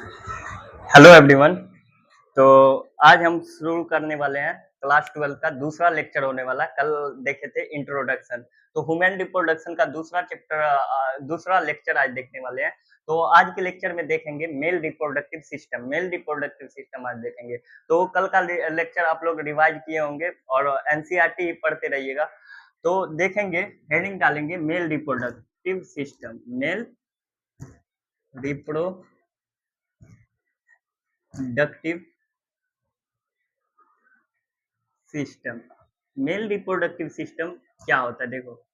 Hello everyone. तो आज हम शुरू करने वाले हैं क्लास 12 का दूसरा लेक्चर होने वाला है। कल देखे थे इंट्रोडक्शन, तो ह्यूमन रिप्रोडक्शन का दूसरा चैप्टर दूसरा लेक्चर आज देखने वाले हैं। तो आज के लेक्चर में देखेंगे मेल रिप्रोडक्टिव सिस्टम आज देखेंगे। तो कल का लेक्चर आप लोग रिवाइज किए होंगे और एनसीईआरटी पढ़ते रहिएगा। तो देखेंगे, हेडिंग डालेंगे male reproductive system, male reproductive system. Male reproductive system क्या होता है? देखो,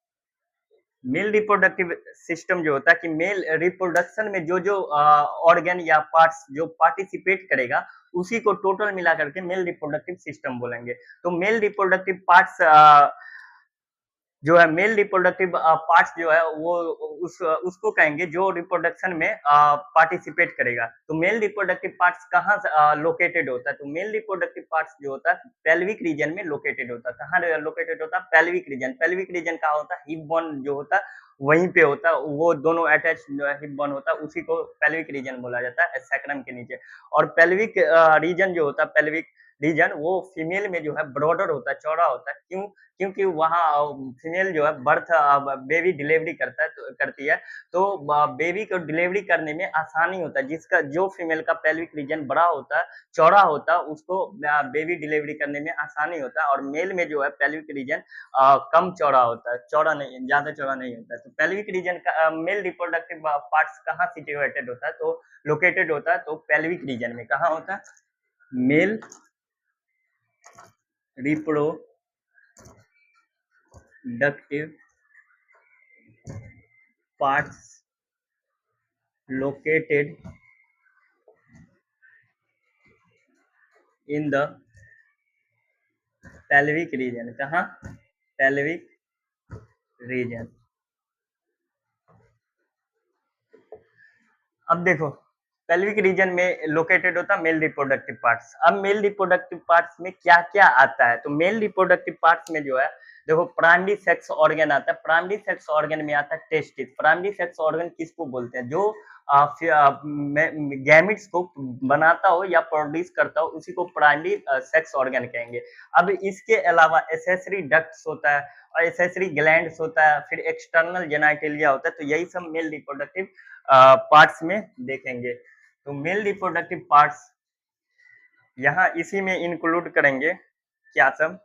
मेल रिप्रोडक्टिव सिस्टम जो होता है कि मेल रिप्रोडक्शन में जो जो ऑर्गन या पार्ट्स जो पार्टिसिपेट करेगा उसी को टोटल मिला करके मेल रिप्रोडक्टिव सिस्टम बोलेंगे। तो मेल रिप्रोडक्टिव पार्ट्स जो है, मेल रिप्रोडक्टिव पार्ट्स जो है वो उसको कहेंगे जो रिप्रोडक्शन में पार्टिसिपेट करेगा। तो मेल रिप्रोडक्टिव पार्ट्स कहाँ लोकेटेड होता है? तो मेल रिप्रोडक्टिव पार्ट्स जो होता है पेल्विक रीजन में लोकेटेड होता है। कहाँ लोकेटेड होता है? Pelvic region. पेल्विक रीजन कहाँ होता है? हिप बोन जो होता है वहीं पे होता है, वो दोनों अटैच हिप बोन होता है, उसी को पेल्विक रीजन बोला जाता है, सैक्रम के नीचे। और पेल्विक रीजन जो होता है, पेल्विक रीजन वो फीमेल में जो है ब्रॉडर होता है, चौड़ा होता है। क्यों? क्योंकि वहाँ फीमेल जो है बर्थ बेबी डिलीवरी करती है, तो बेबी को डिलीवरी करने में आसानी होता है। जिसका जो फीमेल का पेल्विक रीजन बड़ा होता है, चौड़ा होता है, उसको बेबी डिलीवरी करने में आसानी होता है। और मेल में जो है पेल्विक रीजन कम चौड़ा होता है, चौड़ा नहीं, ज्यादा चौड़ा नहीं होता है। तो पेल्विक रीजन का मेल रिप्रोडक्टिव पार्ट्स कहाँ सिचुएटेड होता है? तो लोकेटेड होता है तो पेल्विक रीजन में। कहाँ होता है? Male reproductive parts located in the pelvic region। कहाँ? pelvic region। अब देखो, पेल्विक रीजन में लोकेटेड होता है मेल रिप्रोडक्टिव पार्ट्स। अब मेल रिप्रोडक्टिव पार्ट्स में क्या क्या आता है? तो मेल रिप्रोडक्टिव पार्ट्स में जो है, देखो, प्राइमरी सेक्स ऑर्गन आता है। प्राइमरी सेक्स ऑर्गन में आता है टेस्टिस। प्राइमरी सेक्स ऑर्गन किसको बोलते हैं? जो गैमिट्स को बनाता हो या प्रोड्यूस करता हो उसी को प्राइमरी सेक्स ऑर्गन कहेंगे। अब इसके अलावा एसेसरी डक्ट्स होता है और एसेसरी ग्लैंड्स होता है, फिर एक्सटर्नल जेनाइटेलिया होता है। तो यही सब मेल रिप्रोडक्टिव पार्ट्स में देखेंगे। तो मेल रिप्रोडक्टिव पार्ट्स यहाँ इसी में इंक्लूड करेंगे क्या सब?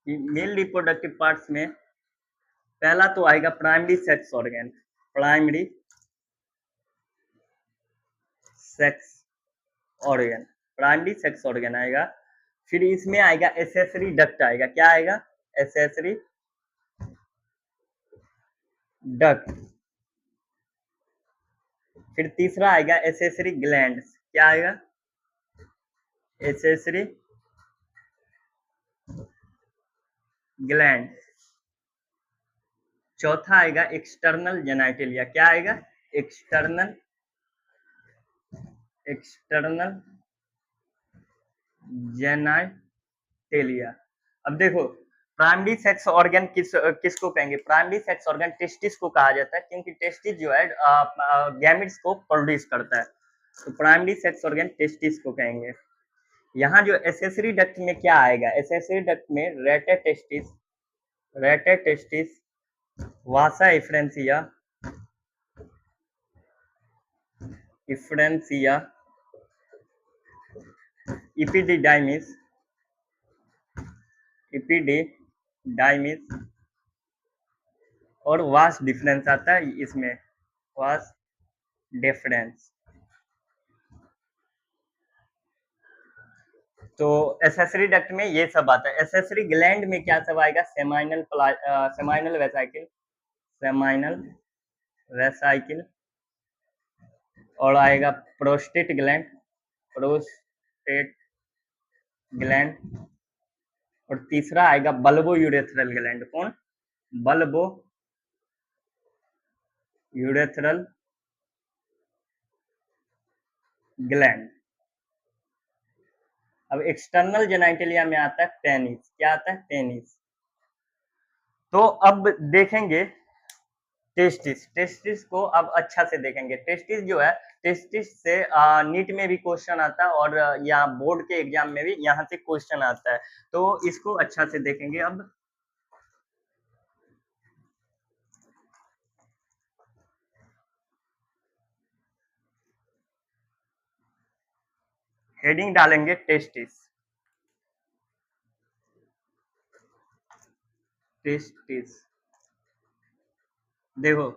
मेल रिप्रोडक्टिव पार्ट्स में पहला तो आएगा primary sex organ. Primary sex organ, primary sex organ आएगा। फिर इसमें आएगा एसेसरी डक्ट आएगा। क्या आएगा? Accessory duct. फिर तीसरा आएगा एसेसरी ग्लैंड्स। क्या आएगा? Accessory gland. चौथा आएगा एक्सटर्नल जेनाइटेलिया। क्या आएगा? External genitalia. अब देखो, प्राइमरी सेक्स ऑर्गन किसको कहेंगे? प्राइमरी सेक्स ऑर्गन टेस्टिस को कहा जाता है, क्योंकि टेस्टिस जो है गैमेट्स को प्रोड्यूस करता है। तो प्राइमरी सेक्स ऑर्गन टेस्टिस को कहेंगे। यहाँ जो एसेसरी डक्ट में क्या आएगा? एसेसरी डक्ट में रेटे टेस्टिस, वासा इफ्रेंसिया, इपिडिडाइमिस और वास डिफरेंस आता है इसमें, वास डिफरेंस। तो एसेसरी डक्ट में ये सब आता है। एसेसरी ग्लैंड में क्या सब आएगा? सेमाइनल वेसाइकिल और आएगा प्रोस्टेट ग्लैंड और तीसरा आएगा बल्बो यूरेथ्रल ग्लैंड। कौन? Bulbo urethral gland. अब एक्सटर्नल जेनाइटेलिया में आता है पेनिस। क्या आता है? पेनिस। तो अब देखेंगे टेस्टिस। टेस्टिस को अब अच्छा से देखेंगे। टेस्टिस जो है टेस्टिस से नीट में भी क्वेश्चन आता है और या बोर्ड के एग्जाम में भी यहाँ से क्वेश्चन आता है, तो इसको अच्छा से देखेंगे। अब हेडिंग डालेंगे टेस्टिस। टेस्टिस देखो,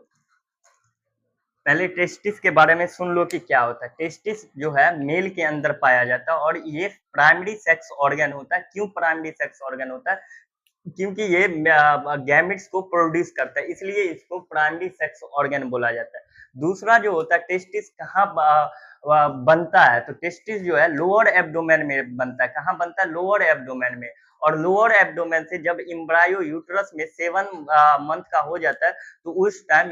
पहले टेस्टिस के बारे में सुन लो कि क्या होता है। टेस्टिस जो है मेल के अंदर पाया जाता है और ये प्राइमरी सेक्स ऑर्गन होता है। क्यों प्राइमरी सेक्स ऑर्गन होता है? क्योंकि ये गैमेट्स को प्रोड्यूस करता है, इसलिए इसको प्राइमरी सेक्स ऑर्गन बोला जाता है। दूसरा जो होता है, टेस्टिस कहाँ बनता है? तो टेस्टिस जो है लोअर एब्डोमेन में बनता है। कहाँ बनता है? लोअर एब्डोमेन में। और लोअर एब्डोमेन से जब एम्ब्रायो यूट्रस में 7 मंथ का हो जाता है, तो उस टाइम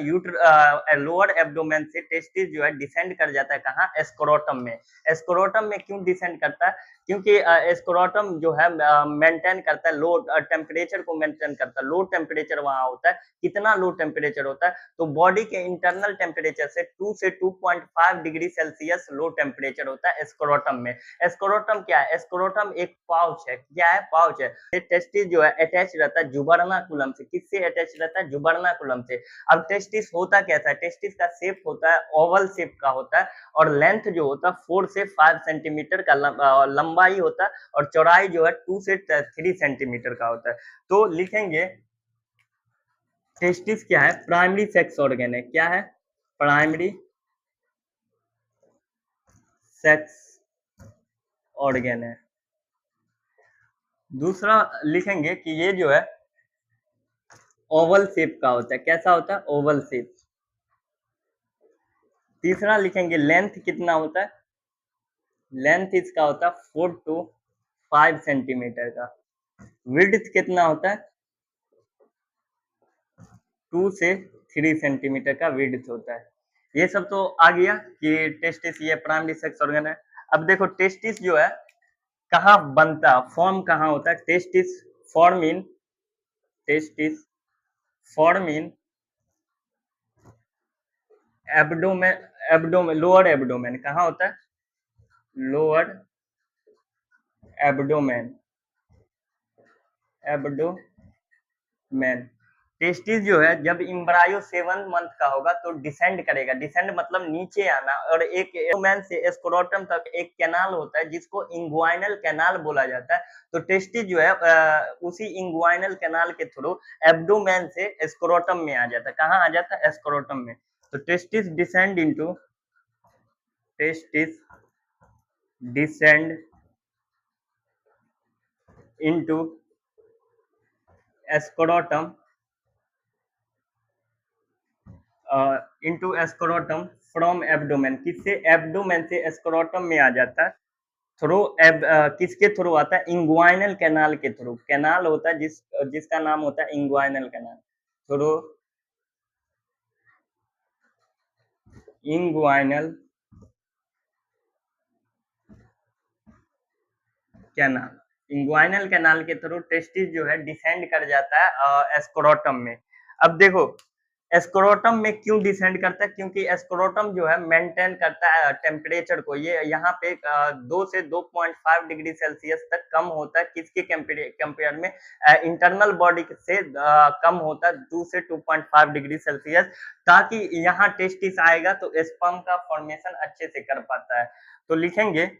लोअर एब्डोमेन से टेस्टिस जो है डिसेंड कर जाता है। कहाँ? स्क्रोटम में। स्क्रोटम में क्यों डिसेंड करता है? क्योंकि स्क्रोटम जो है मेंटेन करता है लो टेम्परेचर को, मेंटेन करता है। लो टेम्परेचर वहां होता है। कितना लो टेम्परेचर होता है? तो बॉडी के इंटरनल टेम्परेचर से 2 से 2.5 डिग्री सेल्सियस लो टेम्परेचर होता है स्क्रोटम में। स्क्रोटम क्या है? स्क्रोटम एक पाउच है। क्या है? पाउच है। टेस्टिस जो है अटैच रहता है जुबर्नाकुलम से। किससे अटैच रहता है? जुबर्नाकुलम से। अब टेस्टिस होता कैसा है? टेस्टिस का शेप होता है ओवल शेप का होता है और लेंथ जो होता है 4 से 5 सेंटीमीटर का लंबाई होता है और चौड़ाई जो है 2 से 3 सेंटीमीटर का होता है। तो लिखेंगे टेस्टिस क्या है? प्राइमरी सेक्स ऑर्गन है। क्या है? प्राइमरी सेक्स ऑर्गन है। दूसरा लिखेंगे कि ये जो है ओवल शेप का होता है। कैसा होता है? Oval shape. तीसरा लिखेंगे लेंथ कितना होता है? लेंथ इसका होता है 4 to 5 सेंटीमीटर का। विड्थ कितना होता है? 2 से 3 सेंटीमीटर का विड्थ होता है। ये सब तो आ गया कि टेस्टिस ये प्राइमरी सेक्स ऑर्गन है। अब देखो टेस्टिस जो है कहाँ बनता, फॉर्म कहाँ होता है? Testis form in testis form in abdomen. Abdomen lower abdomen कहाँ होता है? Lower abdomen. एब्डोमेन। टेस्टिस जो है जब इम्ब्रायो 7 मंथ का होगा तो डिसेंड करेगा। डिसेंड मतलब नीचे आना। और एक एब्डोमेन से स्क्रोटम तक एक कैनाल होता है जिसको इंग्वाइनल कैनाल बोला जाता है। तो टेस्टिस जो है उसी इंग्वाइनल कैनाल के थ्रू एब्डोमेन से स्क्रोटम में आ जाता है। कहाँ आ जाता है? स्क्रोटम में। तो testis descend into testis descend into scrotum into scrotum from abdomen. किससे? एब्डोमेन से स्क्रोटम में आ जाता है। थ्रू किसके थ्रू आता है? इंग्वाइनल कैनाल के थ्रू। कैनाल होता है जिसका नाम होता है inguinal canal. Through inguinal canal. Inguinal canal के थ्रू टेस्टिस जो है डिसेंड कर जाता है स्क्रोटम में। अब देखो स्क्रोटम में क्यों डिसेंड करता है? क्योंकि स्क्रोटम जो है मेंटेन करता है टेम्परेचर को। ये यहाँ पे 2 से 2.5 डिग्री सेल्सियस तक कम होता है। किसके कंपेयर में? इंटरनल बॉडी से कम होता है 2 से 2.5 डिग्री सेल्सियस, ताकि यहाँ टेस्टिस आएगा तो स्पर्म का फॉर्मेशन अच्छे से कर पाता है। तो लिखेंगे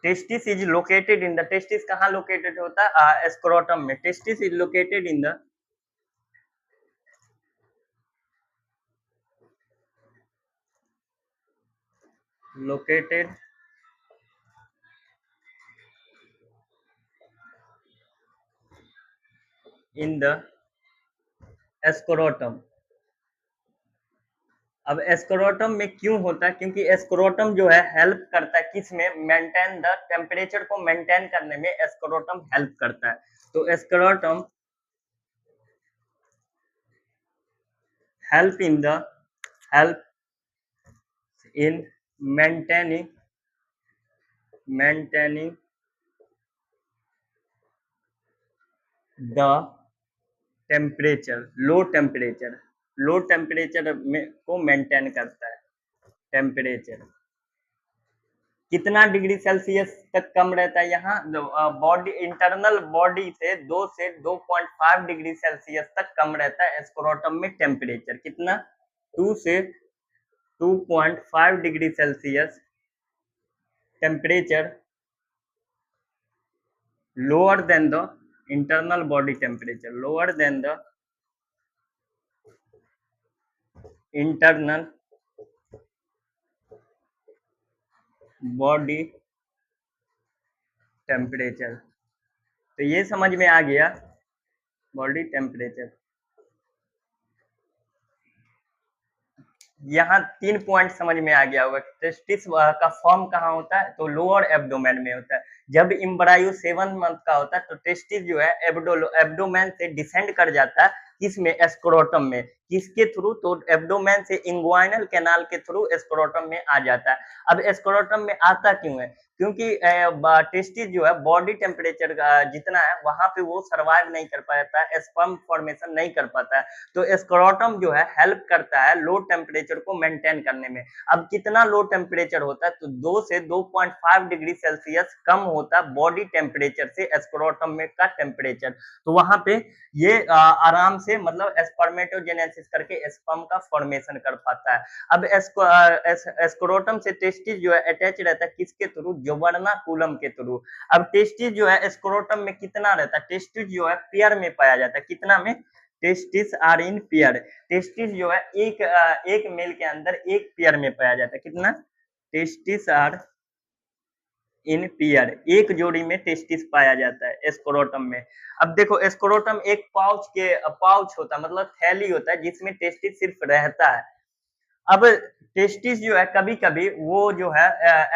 testis is located in the. Testis कहाँ लोकेटेड होता है? स्क्रोटम में। Testis is located in the located in the scrotum. अब स्क्रोटम में क्यों होता है? क्योंकि स्क्रोटम जो है हेल्प करता है किस में? मेंटेन द टेम्परेचर को मेंटेन करने में स्क्रोटम हेल्प करता है। तो scrotum help in the help in maintaining maintaining the temperature, low temperature में को मेंटेन करता है। टेम्परेचर कितना डिग्री सेल्सियस तक कम रहता है यहाँ, बॉडी इंटरनल बॉडी से 2 से 2.5 डिग्री सेल्सियस तक कम रहता है स्क्रोटम में टेम्परेचर। कितना? 2 से 2.5 degree Celsius temperature lower than the internal body temperature, lower than the internal body temperature। तो ये समझ में आ गया बॉडी टेम्परेचर। यहाँ 3 पॉइंट समझ में आ गया होगा। टेस्टिस का फॉर्म कहाँ होता है? तो लोअर एब्डोमेन में होता है। जब एम्ब्रायो 7 मंथ का होता है तो टेस्टिस जो है एब्डोमेन से डिसेंड कर जाता है, किसमें? स्क्रोटम में। किसके थ्रू? तो एब्डोमेन से इंग्वाइनल कैनाल के थ्रू स्क्रोटम में आ जाता है। अब स्क्रोटम में आता क्यों है? क्योंकि टेस्टिस जो है बॉडी टेम्परेचर का जितना है वहां पे वो सर्वाइव नहीं कर पाता है, स्पर्म फॉर्मेशन नहीं कर पाता है। तो स्क्रोटम जो है हेल्प करता है लो टेम्परेचर को मेंटेन करने में। अब कितना लो टेम्परेचर होता है? तो 2 से 2.5 डिग्री सेल्सियस कम होता है बॉडी टेम्परेचर से स्क्रोटम में का टेम्परेचर। तो वहां पे ये आराम से मतलब स्पर्मेटोजेनेसिस करके स्पर्म का फॉर्मेशन कर पाता है। अब स्क्रोटम से टेस्टिस जो है अटैच रहता है किसके थ्रू? जोवर्नाकुलम के थ्रू। अब टेस्टिस जो है स्क्रोटम में कितना रहता है? टेस्टिस जो है पेयर में पाया जाता है। कितना में? Testis are in pair. Testis जो है एक मेल के अंदर एक पेयर में पाया जाता है। कितना? टेस्टिस आर इन पेयर, एक जोड़ी में टेस्टिस पाया जाता है स्क्रोटम में। अब देखो स्क्रोटम एक पाउच होता है, मतलब थैली होता है जिसमें टेस्टिस सिर्फ रहता है। अब टेस्टिस जो है कभी कभी वो जो है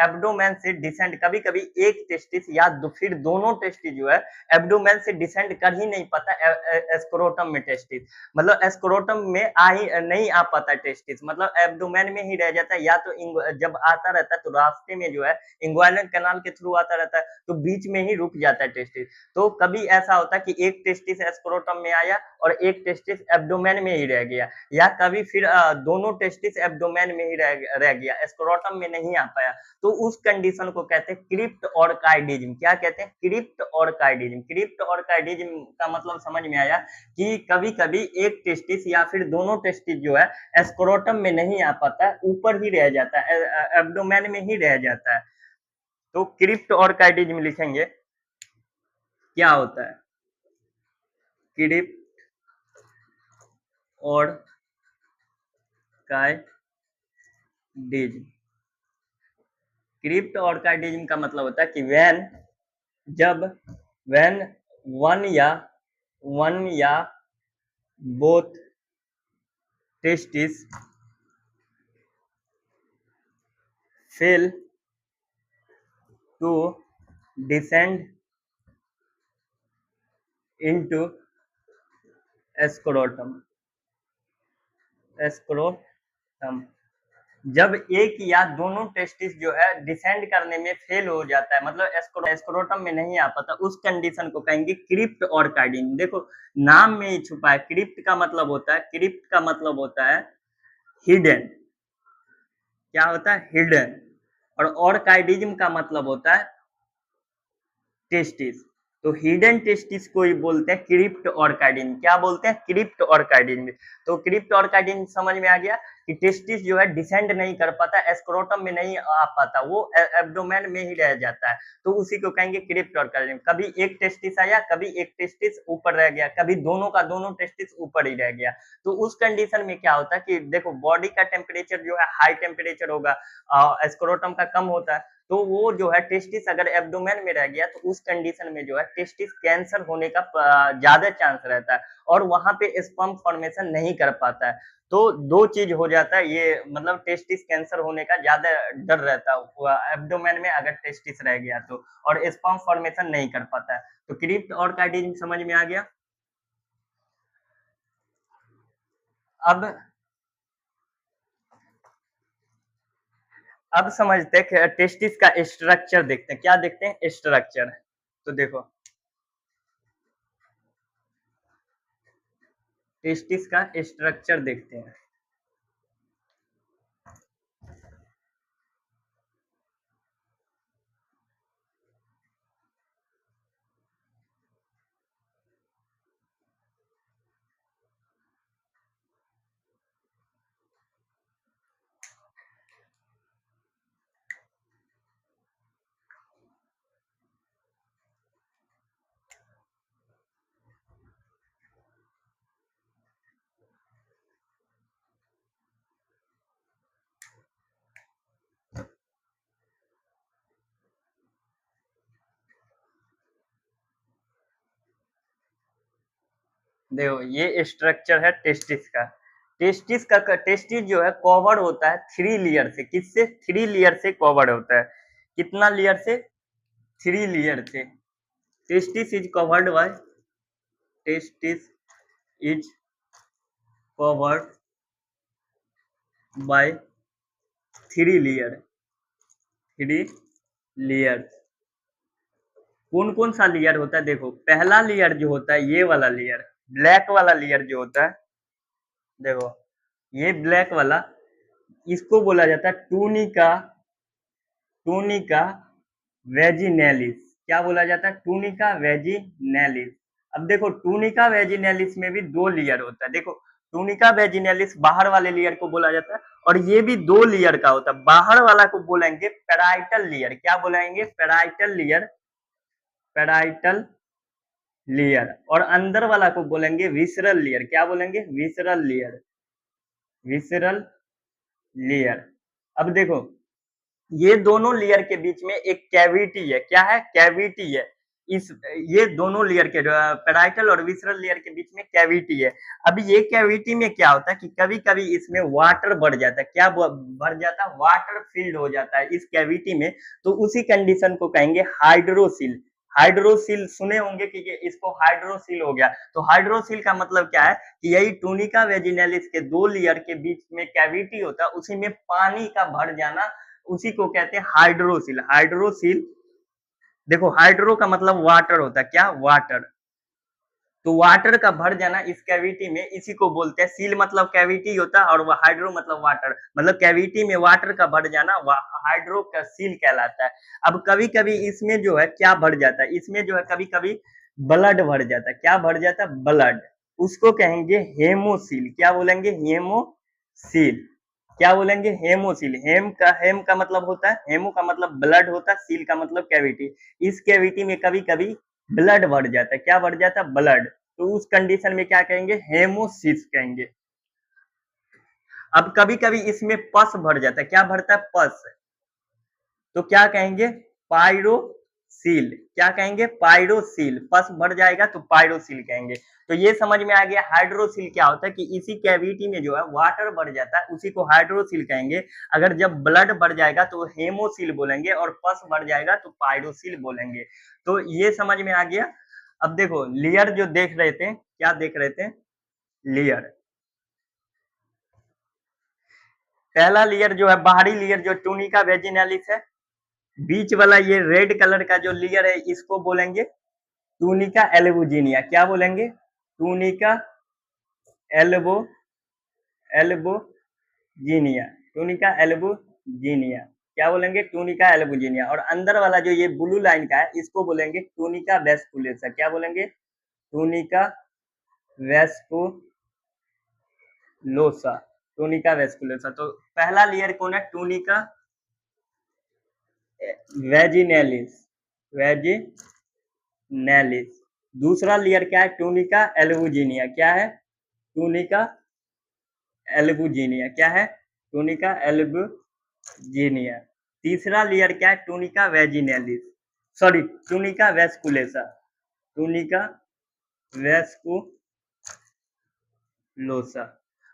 एब्डोमेन से डिसेंड, कभी कभी एक टेस्टिस या फिर दोनों टेस्टिस जो है एब्डोमेन से डिसेंड कर ही नहीं पाता स्क्रोटम में टेस्टिस, मतलब स्क्रोटम में नहीं आ पाता टेस्टिस, मतलब एब्डोमेन में ही रह जाता है। या तो जब आता रहता है तो रास्ते में जो है इंग्वाइनल कैनाल के थ्रू आता रहता है तो बीच में ही रुक जाता है टेस्टिस। तो कभी ऐसा होता है कि एक टेस्टिस स्क्रोटम में आया और एक टेस्टिस एब्डोमेन में ही रह गया, या कभी फिर दोनों टेस्टिस एब्डोमेन में ही रह गया, स्क्रोटम में नहीं आ पाया। तो उस कंडीशन को कहते हैं क्रिप्ट ऑर्काइडिज्म। क्या कहते हैं? क्रिप्ट ऑर्काइडिज्म। क्रिप्ट ऑर्काइडिज्म का मतलब समझ में आया कि कभी कभी एक टेस्टिस या फिर दोनों टेस्टिस जो है स्क्रोटम में नहीं आ पाता, ऊपर ही रह जाता है, एब्डोमेन में ही रह जाता है। तो क्रिप्ट ऑर्काइडिज्म लिखेंगे। क्या होता है? क्रिप्ट ऑर्काइडिज्म। क्रिप्ट ऑर्काइडिज्म का मतलब होता है कि जब वन या both testis fail to descend into scrotum. जब एक या दोनों टेस्टिस जो है डिसेंड करने में फेल हो जाता है, मतलब स्क्रोटम में नहीं आ पाता, उस कंडीशन को कहेंगे क्रिप्ट ऑर्काइडिज्म। देखो नाम में ही छुपा है, क्रिप्ट का मतलब होता है हिडन। क्या होता है? हिडन। और ऑर्काइडिज्म का मतलब होता है टेस्टिस। तो हिडन टेस्टिस को ही बोलते हैं क्रिप्ट ऑर्काइडिज्म। क्या बोलते हैं? क्रिप्ट ऑर्काइडिज्म। तो क्रिप्ट ऑर्काइडिज्म समझ में आ गया कि टेस्टिस जो है डिसेंड नहीं कर पाता, स्क्रोटम में नहीं आ पाता, वो एब्डोमेन में ही रह जाता है, तो उसी को कहेंगे क्रिप्ट ऑर्काइडिज्म। कभी एक टेस्टिस आया, कभी एक टेस्टिस ऊपर रह गया, कभी दोनों का दोनों टेस्टिस ऊपर ही रह गया। तो उस कंडीशन में क्या होता है कि देखो बॉडी का टेम्परेचर जो है हाई टेम्परेचर होगा, स्क्रोटम का कम होता है, तो वो जो है टेस्टिस अगर एब्डोमेन में रह गया तो उस कंडीशन में जो है टेस्टिस कैंसर होने का ज्यादा चांस रहता है और वहां पे स्पर्म फॉर्मेशन नहीं कर पाता है। तो दो चीज हो जाता है, ये मतलब टेस्टिस कैंसर होने का ज्यादा डर रहता है एब्डोमेन में अगर टेस्टिस रह गया तो, और स्पर्म फॉर्मेशन नहीं कर पाता है। तो क्रिप्ट ऑर्काइडिज्म समझ में आ गया। अब समझते हैं टेस्टिस का स्ट्रक्चर देखते हैं। क्या देखते हैं? स्ट्रक्चर। तो देखो टेस्टिस का स्ट्रक्चर देखते हैं। देखो ये स्ट्रक्चर है टेस्टिस का। टेस्टिस जो है कवर्ड होता है 3 लेयर से। किससे? 3 लेयर से कवर्ड होता है। कितना लेयर से? 3 लेयर से। Testis is covered by testis is covered by 3 layer. 3 layer. कौन कौन सा लेयर होता है? देखो पहला लेयर जो होता है ये वाला लेयर, ब्लैक वाला लेयर जो होता है, देखो ये ब्लैक वाला, इसको बोला जाता है टूनिका। Tunica vaginalis. क्या बोला जाता है? Tunica vaginalis. अब देखो टूनिका वेजिनेलिस में भी 2 लेयर होता है। देखो टूनिका वेजिनेलिस बाहर वाले लेयर को बोला जाता है, और ये भी 2 लेयर का होता है। बाहर वाला को बोलेंगे पेराइटल लेयर। क्या बोलेंगे? Parietal layer. Parietal layer. और अंदर वाला को बोलेंगे विसरल लेयर। क्या बोलेंगे? Visceral layer. Visceral layer. अब देखो ये दोनों लेयर के बीच में एक कैविटी है। क्या है? कैविटी है। इस ये दोनों लेयर के पेराइटल और विसरल लेयर के बीच में कैविटी है। अब ये कैविटी में क्या होता है कि कभी कभी इसमें वाटर बढ़ जाता है। क्या बढ़ जाता है? वाटर फिल्ड हो जाता है इस कैविटी में। तो उसी कंडीशन को कहेंगे हाइड्रोसिल। हाइड्रोसिल सुने होंगे कि इसको हाइड्रोसिल हो गया। तो हाइड्रोसिल का मतलब क्या है कि यही टूनिका वेजिनेलिस के 2 लेयर के बीच में कैविटी होता है, उसी में पानी का भर जाना, उसी को कहते हैं हाइड्रोसिल। हाइड्रोसिल। देखो हाइड्रो का मतलब वाटर होता है। क्या? वाटर। तो वाटर का भर जाना इस कैविटी में, इसी को बोलते हैं सील। मतलब कैविटी होता है, और वह हाइड्रो मतलब वाटर। मतलब कैविटी में वाटर का भर जाना हाइड्रो का सील कहलाता है। अब कभी कभी इसमें जो है क्या भर जाता है? इसमें जो है कभी कभी ब्लड भर जाता है। क्या भर जाता है? ब्लड। उसको कहेंगे हेमोसील। क्या बोलेंगे? हेमोसील। क्या बोलेंगे? हेमोसील। हेम का मतलब होता है, हेमो का मतलब ब्लड होता है, सील का मतलब कैविटी। इस कैविटी में कभी कभी ब्लड बढ़ जाता है। क्या बढ़ जाता है? ब्लड। तो उस कंडीशन में क्या कहेंगे? हेमोसिस कहेंगे। अब कभी कभी इसमें पस भर जाता है। क्या भरता है? पस। तो क्या कहेंगे? पायरोसील। क्या कहेंगे? पायरोसील। पस भर जाएगा तो पायरोसील कहेंगे। तो ये समझ में आ गया हाइड्रोसील क्या होता है, कि इसी कैविटी में जो है वाटर बढ़ जाता है, उसी को हाइड्रोसील कहेंगे। अगर जब ब्लड बढ़ जाएगा तो हेमोसील बोलेंगे, और पस बढ़ जाएगा तो पायरोसील बोलेंगे। तो ये समझ में आ गया। अब देखो लेयर जो देख रहे थे, क्या देख रहे थे? लेयर। पहला लेयर जो है बाहरी लेयर जो टूनिका वेजिनालिस है। बीच वाला ये रेड कलर का जो लेयर है इसको बोलेंगे टूनिका एल्बुजिनिया। क्या बोलेंगे? Tunica elbow albuginea. Tunica albuginea. क्या बोलेंगे? Tunica albuginea. और अंदर वाला जो ये ब्लू लाइन का है इसको बोलेंगे टूनिका वेस्कुलेसा। क्या बोलेंगे? Tunica vasculosa. Tunica vasculosa. तो पहला लेयर कौन है? Tunica vaginalis. वेजिनेलिस। दूसरा लेयर क्या है? Tunica albuginea. क्या है? Tunica albuginea. क्या है? Tunica albuginea. तीसरा लेयर क्या है? Tunica vaginalis. Sorry, tunica vasculosa. Tunica vasculosa.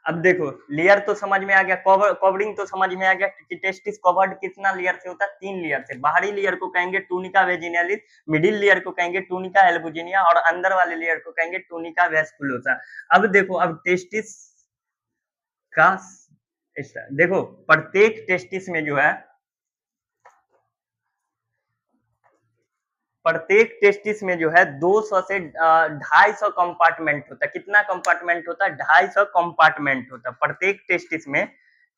अब देखो लेयर तो समझ में आ गया, कवरिंग तो समझ में आ गया कि टेस्टिस कवर्ड कितना लेयर से होता है? 3 लेयर से। बाहरी लेयर को कहेंगे टूनिका वेजिनेलिस, मिडिल लेयर को कहेंगे टूनिका एल्बुजिनिया, और अंदर वाले लेयर को कहेंगे टूनिका वेस्कुलोसा। अब देखो अब टेस्टिस का देखो प्रत्येक टेस्टिस में जो है प्रत्येक टेस्टिस में जो है 200 से 250 कंपार्टमेंट होता है। कितना कंपार्टमेंट होता है? 250 कंपार्टमेंट होता है। प्रत्येक टेस्टिस में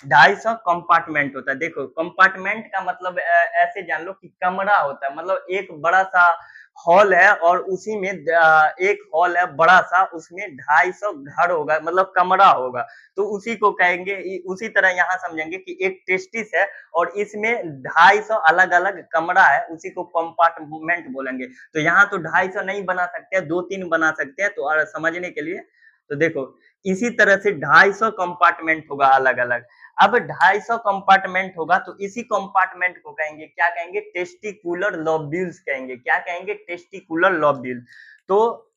250 कंपार्टमेंट होता है। देखो कंपार्टमेंट का मतलब ऐसे जान लो कि कमरा होता है, मतलब एक बड़ा सा हॉल है और उसी में एक हॉल है बड़ा सा, उसमें 250 घर होगा, मतलब कमरा होगा, तो उसी को कहेंगे। उसी तरह यहाँ समझेंगे कि एक टेस्टिस है और इसमें 250 अलग अलग कमरा है, उसी को कंपार्टमेंट बोलेंगे। तो यहाँ तो 250 नहीं बना सकते, 2-3 बना सकते हैं। तो समझने के लिए तो देखो इसी तरह से 250 कंपार्टमेंट होगा अलग अलग। अब 250 कंपार्टमेंट होगा तो इसी कंपार्टमेंट को कहेंगे, क्या कहेंगे? टेस्टिकुलर लोब्यूल्स कहेंगे। क्या कहेंगे? Testicular lobule. तो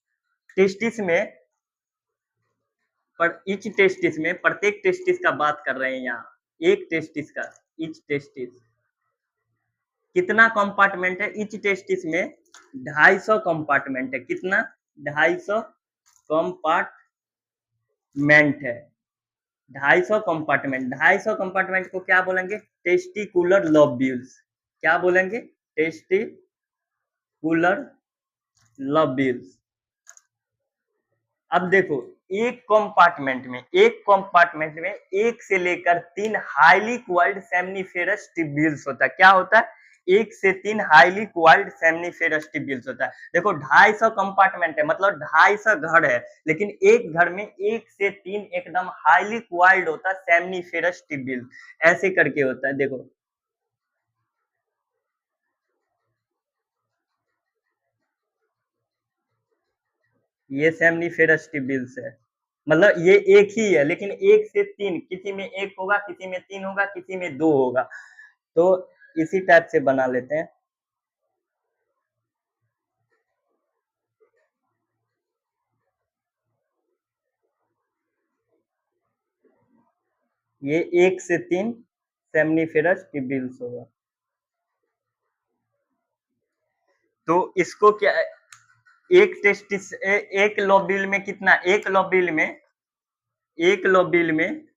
टेस्टिस में पर इच टेस्टिस में प्रत्येक टेस्टिस का बात कर रहे हैं यहाँ, एक टेस्टिस का, इच टेस्टिस कितना कंपार्टमेंट है? इच टेस्टिस में 250 कंपार्टमेंट है। कितना? 250 कंपार्टमेंट है। 250 कंपार्टमेंट, 250 कंपार्टमेंट को क्या बोलेंगे? Testicular lobules. क्या बोलेंगे? Testicular lobules. अब देखो एक कंपार्टमेंट में एक से लेकर 3 हाईली क्वाइल्ड सेमनीफेरस ट्यूब्यूल्स होता है। क्या होता है? 1 से 3 हाईली क्वाइल्ड सेमनीफेरस ट्यूब्यूल्स होता है। देखो 250 कंपार्टमेंट है, मतलब 250 घर है, लेकिन एक घर में 1 से 3 एकदम हाईली क्वाइल्ड होता है सेमनीफेरस ट्यूब्यूल, ऐसे करके होता है। देखो ये सेमनीफेरस ट्यूब्यूल्स है, मतलब ये एक ही है, लेकिन 1 से 3, किसी में 1 होगा, किसी में 3 होगा, किसी में 2 होगा। तो इसी टाइप से बना लेते हैं। ये 1 से 3 सेमनीफेरस ट्यूब्यूल्स होगा। तो इसको क्या, एक टेस्टिस एक लोब्यूल में कितना, एक लोब्यूल में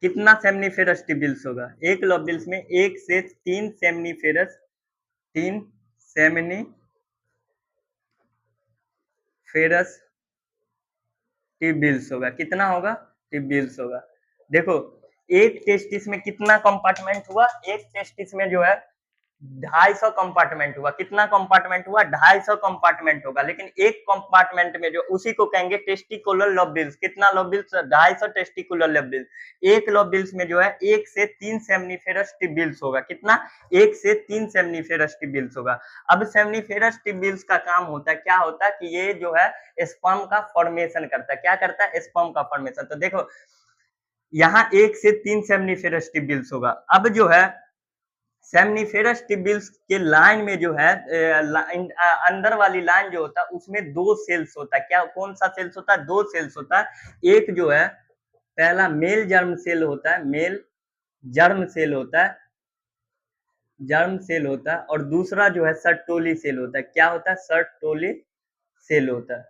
कितना सेमनीफेरस ट्यूब्यूल्स होगा? एक लोब्यूल्स में 1 से 3 सेमनीफेरस, 3 सेमनीफेरस ट्यूब्यूल्स होगा। कितना होगा? ट्यूब्यूल्स होगा। देखो एक टेस्टिस में कितना कंपार्टमेंट हुआ? एक टेस्टिस में जो है 250 कंपार्टमेंट हुआ। कितना कंपार्टमेंट हुआ? 250 कंपार्टमेंट होगा, लेकिन एक कंपार्टमेंट में जो, उसी को कहेंगे टेस्टिकुलर लोब्यूल्स। कितना लोब्यूल्स? 250 testicular lobules. एक लोब्यूल्स में जो है 1 से 3 सेमनीफेरस ट्यूब्यूल्स होगा। कितना? 1 से 3 सेमनीफेरस ट्यूब्यूल्स होगा। अब सेमनीफेरस ट्यूब्यूल्स का काम होता है, क्या होता है कि ये जो है स्पर्म का फॉर्मेशन करता है। क्या करता है? स्पर्म का फॉर्मेशन। तो देखो यहाँ 1 से 3 सेमनीफेरस ट्यूब्यूल्स होगा। अब जो है सेमनीफेरस ट्यूब्यूल्स के लाइन में जो है अंदर वाली लाइन जो होता है उसमें 2 सेल्स होता है। क्या, कौन सा सेल्स होता है? 2 सेल्स होता है। एक जो है पहला मेल जर्म सेल होता है, मेल जर्म सेल होता है, जर्म सेल होता है, और दूसरा जो है सर्टोली सेल होता है। क्या होता है? सर्टोली सेल होता है।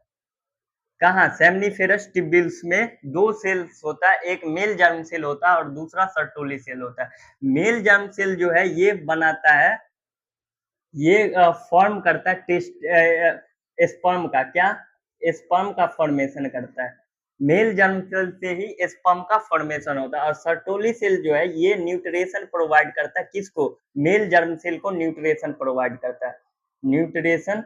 कहाँ? सेमनीफेरस ट्यूब्यूल्स में 2 सेल्स होता है, एक मेल जर्म सेल होता है और दूसरा सर्टोली सेल होता है। मेल जर्म सेल जो है ये बनाता है, ये फॉर्म करता है टेस्ट स्पर्म का। क्या? स्पर्म का फॉर्मेशन करता है। मेल जर्म सेल से ही स्पर्म का फॉर्मेशन होता है। और सर्टोली सेल जो है ये न्यूट्रिशन प्रोवाइड करता है। किसको? मेल जर्म सेल को न्यूट्रिशन प्रोवाइड करता है। न्यूट्रिशन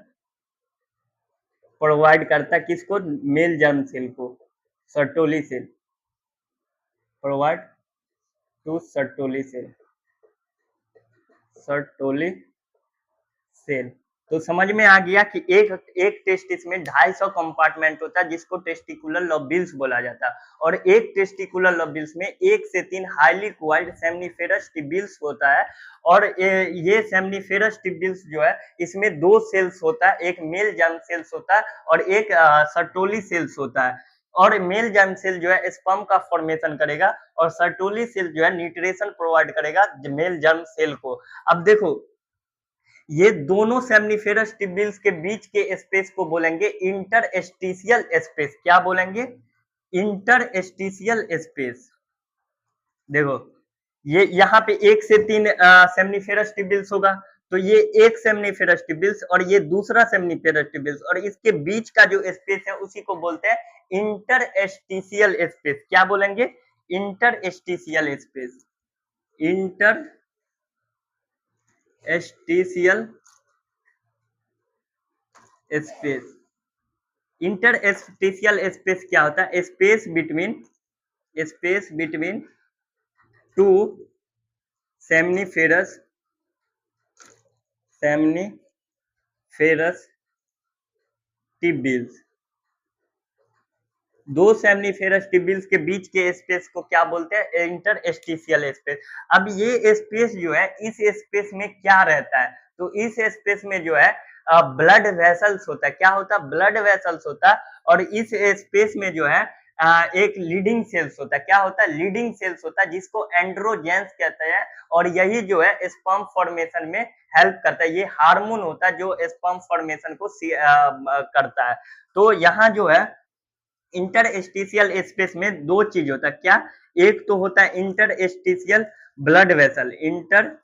प्रोवाइड करता है किसको? मेल जर्म सेल को। Sertoli cell provide to Sertoli cell, Sertoli cell. तो समझ में आ गया कि एक एक टेस्टिस में 250 कंपार्टमेंट होता है, जिसको टेस्टिकुलर लोब्यूल्स बोला जाता है। और एक टेस्टिकुलर लोब्यूल्स में 1 से 3 हाईली क्वाइल्ड सेमनीफेरस ट्यूब्यूल्स होता है। और ये सेमनीफेरस ट्यूब्यूल्स जो है इसमें 2 सेल्स होता है, एक मेल जर्म सेल्स होता है और एक सर्टोली सेल्स होता है। और मेल जर्म सेल जो है स्पर्म का फॉर्मेशन करेगा और सर्टोली सेल जो है न्यूट्रिशन प्रोवाइड करेगा मेल जर्म सेल को। अब देखो ये दोनों सेमनीफेरस ट्यूब्यूल्स के बीच के स्पेस को बोलेंगे इंटरस्टिशियल स्पेस। क्या बोलेंगे? Interstitial space. देखो ये यहाँ पे 1 से 3 सेमनीफेरस ट्यूब्यूल्स होगा, तो ये एक सेमनीफेरस ट्यूब्यूल्स और ये दूसरा सेमनीफेरस ट्यूब्यूल्स, और इसके बीच का जो स्पेस है उसी को बोलते हैं इंटरस्टिशियल स्पेस। क्या बोलेंगे? Interstitial space. Interstitial space. Interstitial space क्या होता है? Space between two seminiferous tubules. दो सेमनीफेरस ट्यूब्यूल्स के बीच के स्पेस को क्या बोलते हैं? Interstitial space. अब ये स्पेस जो है, इस स्पेस में क्या रहता है? तो इस स्पेस में जो है ब्लड वेसल्स होता है। क्या होता है? ब्लड वेसल्स होता है। और इस स्पेस में जो है एक लीडिंग सेल्स होता है। क्या होता है? लीडिंग सेल्स होता है, जिसको एंड्रोजेंस कहते हैं। और यही जो है स्पर्म फॉर्मेशन में हेल्प करता है। ये हार्मोन होता है जो स्पर्म फॉर्मेशन को करता है। तो यहाँ जो है इंटरस्टिशियल स्पेस में दो चीज होता है। क्या? एक तो होता है interstitial blood vessel. Interstitial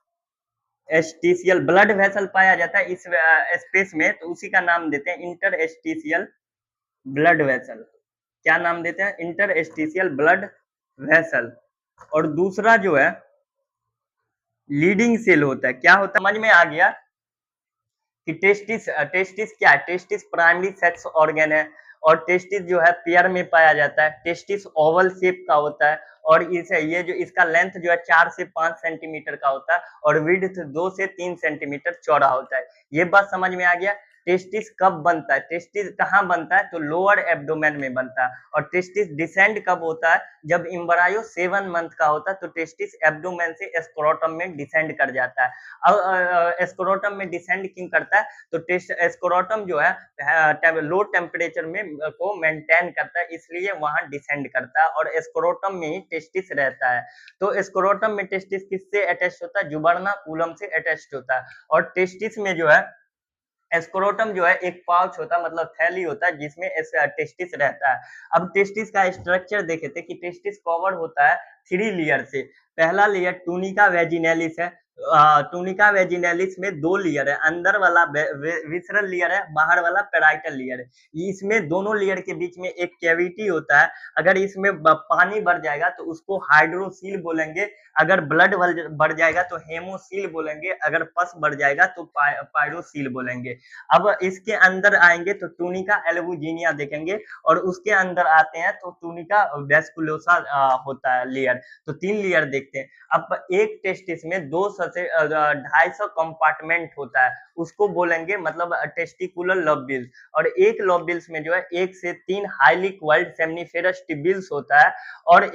blood vessel पाया जाता है इस स्पेस में, तो उसी का नाम देते हैं इंटरस्टिशियल ब्लड वेसल। क्या नाम देते हैं? Interstitial blood vessel. और दूसरा जो है लीडिंग सेल होता है। क्या होता है? समझ में आ गया कि टेस्टिस क्या है? टेस्टिस प्राइमरी सेक्स ऑर्गन है। और टेस्टिस जो है पेयर में पाया जाता है। टेस्टिस ओवल शेप का होता है। और ये जो इसका लेंथ जो है 4 से 5 सेंटीमीटर का होता है। और विड्थ 2 से 3 सेंटीमीटर चौड़ा होता है। ये बात समझ में आ गया। टेस्टिस कब बनता है? टेस्टिस कहाँ बनता है? तो लोअर एब्डोमेन में बनता है। और टेस्टिस डिसेंड कब होता है? जब एम्ब्रायो 7 मंथ का होता है, तो टेस्टिस एब्डोमेन से स्क्रोटम में डिसेंड कर जाता है। अब स्क्रोटम में डिसेंड क्यों करता है? तो स्क्रोटम जो है लो टेम्परेचर में को मेंटेन करता है, इसलिए वहां डिसेंड करता है। और स्क्रोटम में ही टेस्टिस रहता है। तो स्क्रोटम में टेस्टिस किससे अटैच होता है? जुबर्ना कूलम से अटैच होता है। और टेस्टिस में जो है स्क्रोटम जो है एक पाउच होता है, मतलब थैली होता है, जिसमें टेस्टिस रहता है। अब टेस्टिस का स्ट्रक्चर देखे थे कि टेस्टिस कवर होता है 3 लेयर से। पहला लेयर टूनिका वेजिनेलिस है। टूनिका वेजिनेलिस में 2 लेयर है। अंदर वाला विसरल लेयर है, बाहर वाला पेराइटल लेयर है। इसमें दोनों लेयर के बीच में एक कैविटी होता है। अगर इसमें पानी भर जाएगा तो उसको हाइड्रोसील बोलेंगे। अगर ब्लड बढ़ जाएगा तो हेमोसील बोलेंगे। अगर पस बढ़ जाएगा तो पायरोसील बोलेंगे। अब इसके अंदर आएंगे तो टूनिका एल्बुजिनिया देखेंगे। और उसके अंदर आते हैं तो टूनिका वेस्कुलोसा होता है लेयर। तो 3 लेयर देखते हैं। अब एक टेस्टिस में 200 से 250 कंपार्टमेंट होता है, उसको बोलेंगे मतलब टेस्टिकुलर लोब्यूल्स। और एक लोब्यूल्स में जो है 1 से 3 हाईली क्वाइल्ड सेमनीफेरस ट्यूब्यूल्स होता है। और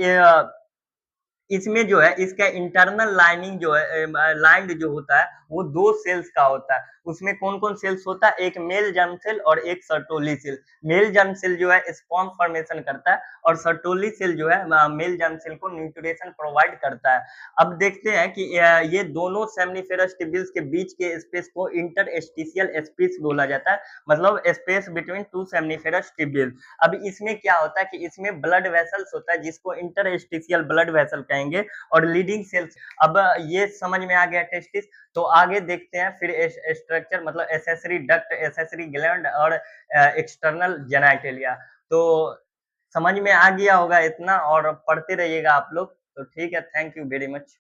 इसमें जो है इसका इंटरनल लाइनिंग जो है लाइंड जो होता है वो 2 सेल्स का होता है। उसमें कौन कौन सेल्स होता है? एक मेल जर्म सेल और एक Sertoli cell. Male germ cell जो है स्पर्म फॉर्मेशन करता है। और सर्टोली सेल जो है मेल जर्म सेल को न्यूट्रिशन प्रोवाइड करता है। अब देखते हैं कि ये दोनों सेमनीफेरस ट्यूब्यूल्स के बीच के स्पेस को इंटरस्टिशियल स्पेस बोला जाता है, मतलब स्पेस बिटवीन 2 सेमनीफेरस ट्यूब्यूल्स। अब इसमें क्या होता है कि इसमें ब्लड वेसल्स होता है, जिसको इंटरस्टिशियल ब्लड वेसल कहेंगे। और लीडिंग सेल्स। अब ये समझ में आ गया टेस्टिस। तो आगे देखते हैं फिर स्ट्रक्चर, मतलब एसेसरी डक्ट, एसेसरी ग्लैंड और एक्सटर्नल जेनाइटेलिया। तो समझ में आ गया होगा इतना, और पढ़ते रहिएगा आप लोग। तो ठीक है, थैंक यू वेरी मच।